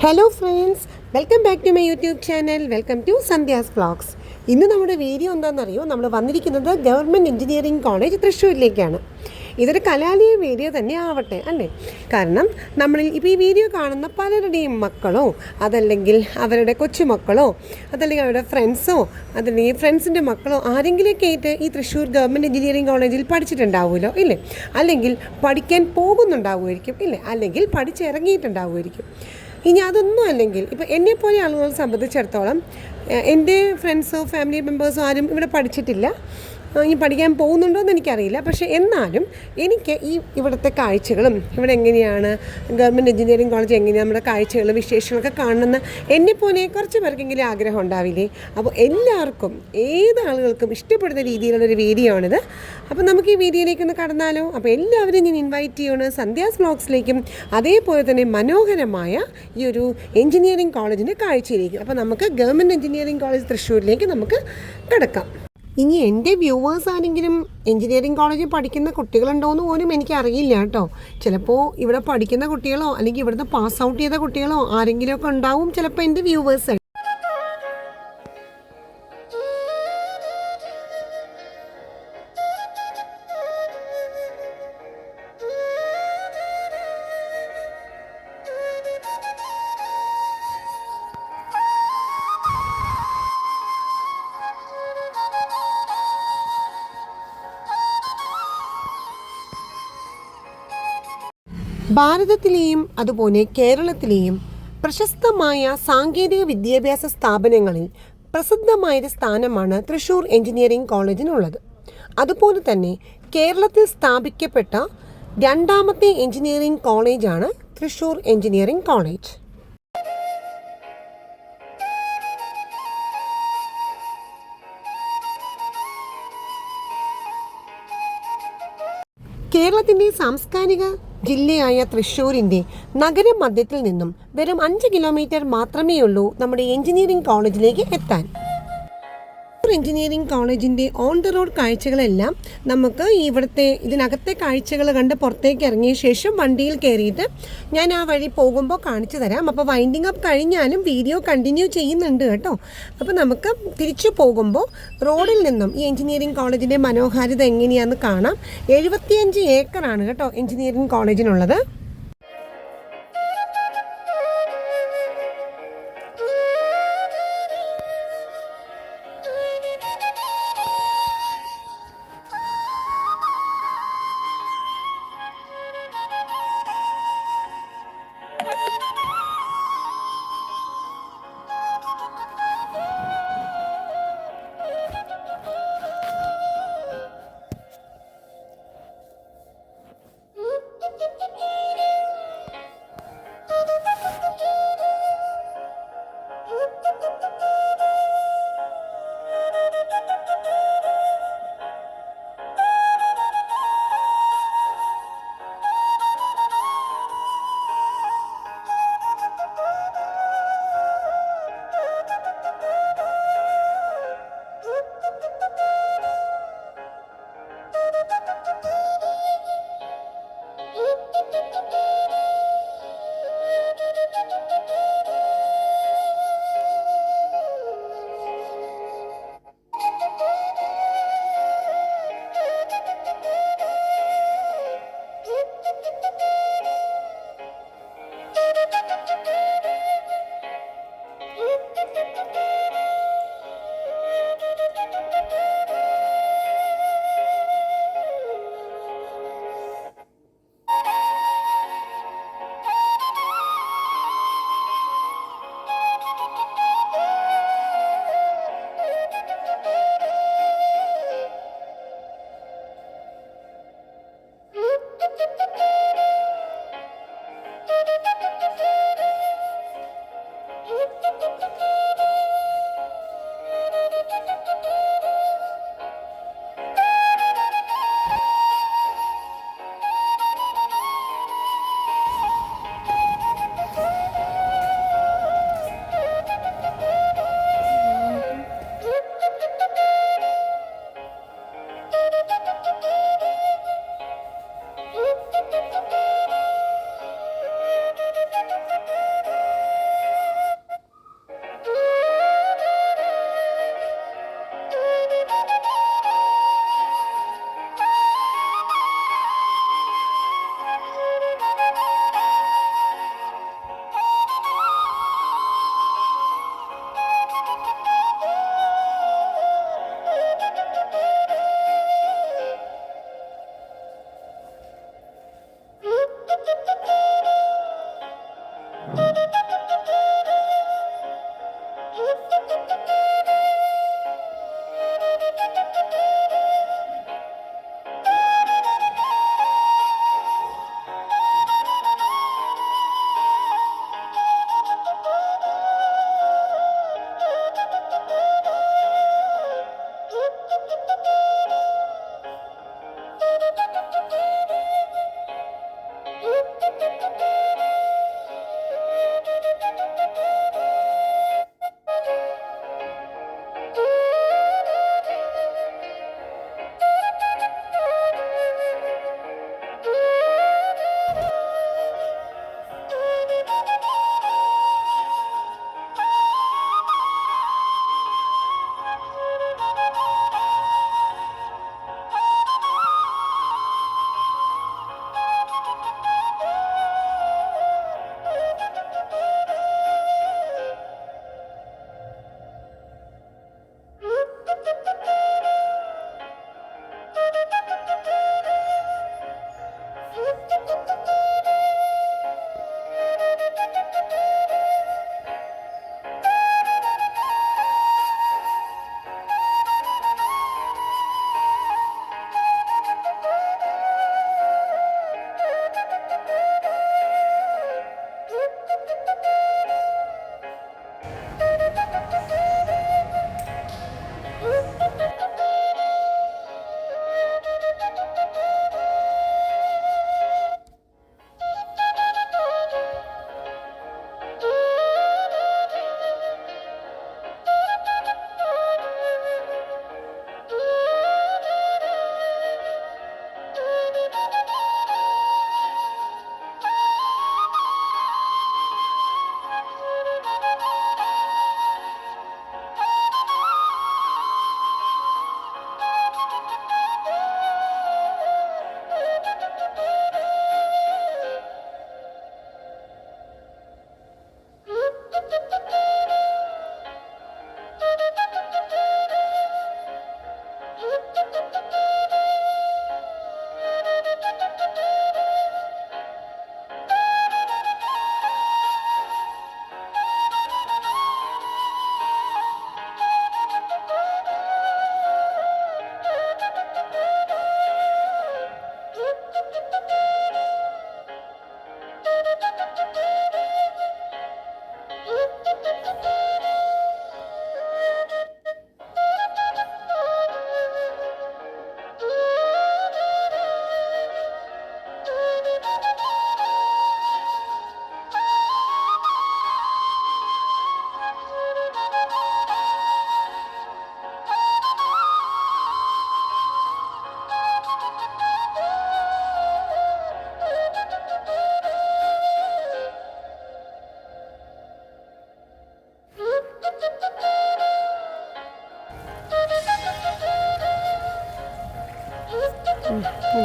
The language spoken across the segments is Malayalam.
Hello friends, welcome back to my YouTube channel. Welcome to Sandhya's vlogs. ഇന്ന് നമ്മുടെ വീഡിയോ എന്താണെന്നറിയോ? നമ്മൾ വന്നിരിക്കുന്നത് ഗവൺമെൻറ് എഞ്ചിനീയറിംഗ് കോളേജ് തൃശ്ശൂരിലേക്കാണ്. ഇതൊരു കലാലയ വീഡിയോ തന്നെ ആവട്ടെ അല്ലേ? കാരണം നമ്മളിൽ ഇപ്പോൾ ഈ വീഡിയോ കാണുന്ന പലരുടെയും മക്കളോ അതല്ലെങ്കിൽ അവരുടെ കൊച്ചുമക്കളോ അതല്ലെങ്കിൽ അവരുടെ ഫ്രണ്ട്സോ അതല്ലെങ്കിൽ ഫ്രണ്ട്സിൻ്റെ മക്കളോ ആരെങ്കിലുമൊക്കെ ആയിട്ട് ഈ തൃശ്ശൂർ ഗവൺമെൻറ് എഞ്ചിനീയറിംഗ് കോളേജിൽ പഠിച്ചിട്ടുണ്ടാവുമല്ലോ ഇല്ലേ? അല്ലെങ്കിൽ പഠിക്കാൻ പോകുന്നുണ്ടാവുമായിരിക്കും ഇല്ലേ? അല്ലെങ്കിൽ പഠിച്ചിറങ്ങിയിട്ടുണ്ടാവുമായിരിക്കും. ഇനി അതൊന്നും അല്ലെങ്കിൽ ഇപ്പോൾ എന്നെപ്പോലെ ആളുകളെ സംബന്ധിച്ചിടത്തോളം എൻ്റെ ഫ്രണ്ട്സോ ഫാമിലി മെമ്പേഴ്സോ ആരും ഇവിടെ പഠിച്ചിട്ടില്ല. ഇനി പഠിക്കാൻ പോകുന്നുണ്ടോ എന്ന് എനിക്കറിയില്ല. പക്ഷേ എന്നാലും എനിക്ക് ഇവിടുത്തെ കാഴ്ചകളും ഇവിടെ എങ്ങനെയാണ് ഗവൺമെൻറ് എഞ്ചിനീയറിംഗ് കോളേജ് എങ്ങനെയാണ് നമ്മുടെ കാഴ്ചകൾ വിശേഷങ്ങളൊക്കെ കാണുന്ന എന്നെപ്പോലെ കുറച്ച് പേർക്കെങ്കിലും ആഗ്രഹം ഉണ്ടാവില്ലേ? അപ്പോൾ എല്ലാവർക്കും ഏത് ആളുകൾക്കും ഇഷ്ടപ്പെടുന്ന രീതിയിലുള്ളൊരു വീഡിയോ ആണിത്. അപ്പോൾ നമുക്ക് ഈ വീഡിയോയിലേക്ക് ഒന്ന് കടന്നാലോ? അപ്പോൾ എല്ലാവരും ഞാൻ ഇൻവൈറ്റ് ചെയ്യണം സന്ധ്യാസ് വ്ളോഗ്സിലേക്കും അതേപോലെ തന്നെ മനോഹരമായ ഈ ഒരു എഞ്ചിനീയറിംഗ് കോളേജിൻ്റെ കാഴ്ചയിലേക്കും. അപ്പോൾ നമുക്ക് ഗവൺമെൻറ് എഞ്ചിനീയറിംഗ് കോളേജ് തൃശ്ശൂരിലേക്ക് നമുക്ക് കിടക്കാം. ഇനി എൻ്റെ വ്യൂവേഴ്സ് ആരെങ്കിലും എഞ്ചിനീയറിംഗ് കോളേജിൽ പഠിക്കുന്ന കുട്ടികളുണ്ടോയെന്ന് പോലും എനിക്കറിയില്ല കേട്ടോ. ചിലപ്പോൾ ഇവിടെ പഠിക്കുന്ന കുട്ടികളോ അല്ലെങ്കിൽ ഇവിടുന്ന് പാസ് ഔട്ട് ചെയ്ത കുട്ടികളോ ആരെങ്കിലുമൊക്കെ ഉണ്ടാവും ചിലപ്പോൾ എൻ്റെ വ്യൂവേഴ്സ്. ഭാരതത്തിലെയും അതുപോലെ കേരളത്തിലെയും പ്രശസ്തമായ സാങ്കേതിക വിദ്യാഭ്യാസ സ്ഥാപനങ്ങളിൽ പ്രസിദ്ധമായൊരു സ്ഥാനമാണ് തൃശ്ശൂർ എഞ്ചിനീയറിംഗ് കോളേജിനുള്ളത്. അതുപോലെ തന്നെ കേരളത്തിൽ സ്ഥാപിക്കപ്പെട്ട രണ്ടാമത്തെ എഞ്ചിനീയറിംഗ് കോളേജാണ് തൃശ്ശൂർ എഞ്ചിനീയറിംഗ് കോളേജ്. കേരളത്തിൻ്റെ സാംസ്കാരിക ജില്ലയായ തൃശ്ശൂരിൻ്റെ നഗരമധ്യത്തിൽ നിന്നും വെറും 5 കിലോമീറ്റർ മാത്രമേ ഉള്ളൂ നമ്മുടെ എഞ്ചിനീയറിംഗ് കോളേജിലേക്ക് എത്താൻ. എഞ്ചിനീയറിംഗ് കോളേജിൻ്റെ ഓൺ ദ റോഡ് കാഴ്ചകളെല്ലാം നമുക്ക് ഇവിടുത്തെ ഇതിനകത്തെ കാഴ്ചകൾ കണ്ട് പുറത്തേക്ക് ഇറങ്ങിയ ശേഷം വണ്ടിയിൽ കയറിയിട്ട് ഞാൻ ആ വഴി പോകുമ്പോൾ കാണിച്ചു തരാം. അപ്പോൾ വൈൻഡിങ് അപ്പ് കഴിഞ്ഞാലും വീഡിയോ കണ്ടിന്യൂ ചെയ്യുന്നുണ്ട് കേട്ടോ. അപ്പോൾ നമുക്ക് തിരിച്ചു പോകുമ്പോൾ റോഡിൽ നിന്നും ഈ എഞ്ചിനീയറിംഗ് കോളേജിൻ്റെ മനോഹാരിത എങ്ങനെയാണെന്ന് കാണാം. 75 ഏക്കറാണ് കേട്ടോ എഞ്ചിനീയറിംഗ് കോളേജിനുള്ളത്.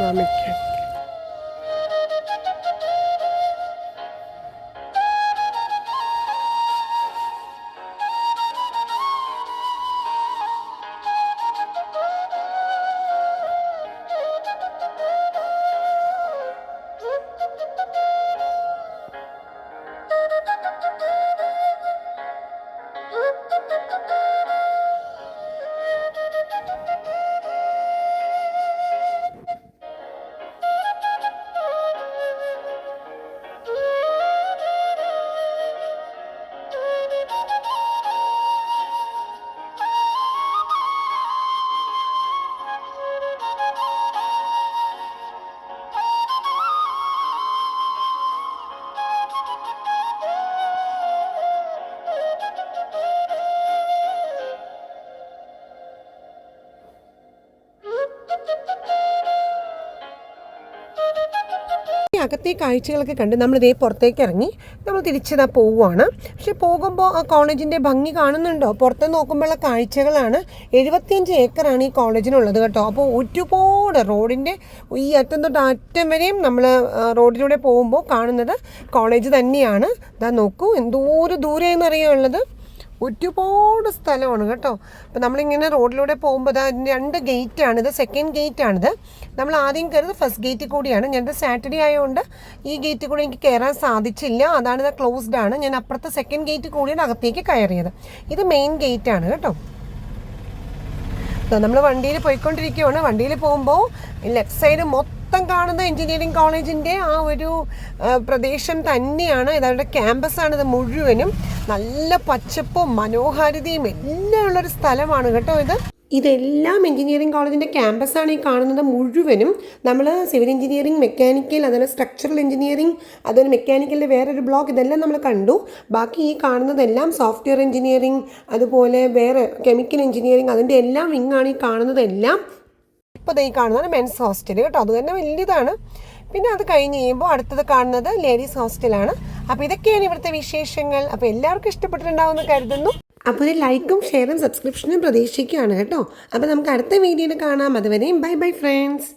വാമിക്കാം. അകത്തെ കാഴ്ചകളൊക്കെ കണ്ട് നമ്മളിതേ പുറത്തേക്ക് ഇറങ്ങി നമ്മൾ തിരിച്ചിതാ പോവുകയാണ്. പക്ഷെ പോകുമ്പോൾ ആ കോളേജിൻ്റെ ഭംഗി കാണുന്നുണ്ടോ? പുറത്ത് നോക്കുമ്പോഴുള്ള കാഴ്ചകളാണ്. 75 ഏക്കറാണ് ഈ കോളേജിനുള്ളത് കേട്ടോ. അപ്പോൾ ഒരുപാട് റോഡിൻ്റെ ഈ അറ്റം തൊട്ട് അറ്റം വരെയും നമ്മൾ റോഡിലൂടെ പോകുമ്പോൾ കാണുന്നത് കോളേജ് തന്നെയാണ്. ഇതാ നോക്കൂ, എന്തോരം ദൂരെയെന്നറിയാനുള്ളത്. ഒരുപാട് സ്ഥലമാണ് കേട്ടോ. അപ്പോൾ നമ്മളിങ്ങനെ റോഡിലൂടെ പോകുമ്പോൾ അതിന് 2 ഗേറ്റാണിത്. സെക്കൻഡ് ഗേറ്റാണിത്. നമ്മൾ ആദ്യം കയറുന്നത് ഫസ്റ്റ് ഗേറ്റിൽ കൂടിയാണ്. ഞാനത് സാറ്റർഡേ ആയതുകൊണ്ട് ഈ ഗേറ്റിൽ കൂടി എനിക്ക് കയറാൻ സാധിച്ചില്ല. അതാണിത് ക്ലോസ്ഡ് ആണ്. ഞാൻ അപ്പുറത്തെ സെക്കൻഡ് ഗേറ്റ് കൂടിയാണ് അകത്തേക്ക് കയറിയത്. ഇത് മെയിൻ ഗേറ്റാണ് കേട്ടോ. നമ്മൾ വണ്ടിയിൽ പോയിക്കൊണ്ടിരിക്കുകയാണ്. വണ്ടിയിൽ പോകുമ്പോൾ ലെഫ്റ്റ് സൈഡ് മൊത്തം കാണുന്ന എഞ്ചിനീയറിംഗ് കോളേജിൻ്റെ ആ ഒരു പ്രദേശം തന്നെയാണ്. ഇതവരുടെ ക്യാമ്പസാണിത് മുഴുവനും. നല്ല പച്ചപ്പും മനോഹാരിതയും എല്ലാം ഉള്ളൊരു സ്ഥലമാണ് കേട്ടോ ഇത്. ഇതെല്ലാം എഞ്ചിനീയറിംഗ് കോളേജിൻ്റെ ക്യാമ്പസാണ് ഈ കാണുന്നത് മുഴുവനും. നമ്മൾ സിവിൽ എഞ്ചിനീയറിംഗ്, മെക്കാനിക്കൽ, അതുപോലെ സ്ട്രക്ചറൽ എഞ്ചിനീയറിംഗ്, അതുപോലെ മെക്കാനിക്കലിൻ്റെ വേറൊരു ബ്ലോക്ക്, ഇതെല്ലാം നമ്മൾ കണ്ടു. ബാക്കി ഈ കാണുന്നതെല്ലാം സോഫ്റ്റ്വെയർ എഞ്ചിനീയറിംഗ്, അതുപോലെ വേറെ കെമിക്കൽ എഞ്ചിനീയറിംഗ്, അതിൻ്റെ എല്ലാം വിങ്ങാണ് ഈ കാണുന്നതെല്ലാം. ഇപ്പോൾ ഈ കാണുന്നതാണ് മെൻസ് ഹോസ്റ്റൽ കേട്ടോ. അത് തന്നെ വലിയതാണ്. പിന്നെ അത് കഴിഞ്ഞ് കഴിയുമ്പോൾ അടുത്തത് കാണുന്നത് ലേഡീസ് ഹോസ്റ്റലാണ്. അപ്പോൾ ഇതൊക്കെയാണ് ഇവിടുത്തെ വിശേഷങ്ങൾ. അപ്പോൾ എല്ലാവർക്കും ഇഷ്ടപ്പെട്ടിട്ടുണ്ടാവുമെന്ന് കരുതുന്നു. അപ്പോൾ ഒരു ലൈക്കും ഷെയറും സബ്സ്ക്രിപ്ഷനും പ്രതീക്ഷിക്കുകയാണ് കേട്ടോ. അപ്പോൾ നമുക്ക് അടുത്ത വീഡിയോയിൽ കാണാം. അതുവരെയും ബൈ ബൈ ഫ്രണ്ട്സ്.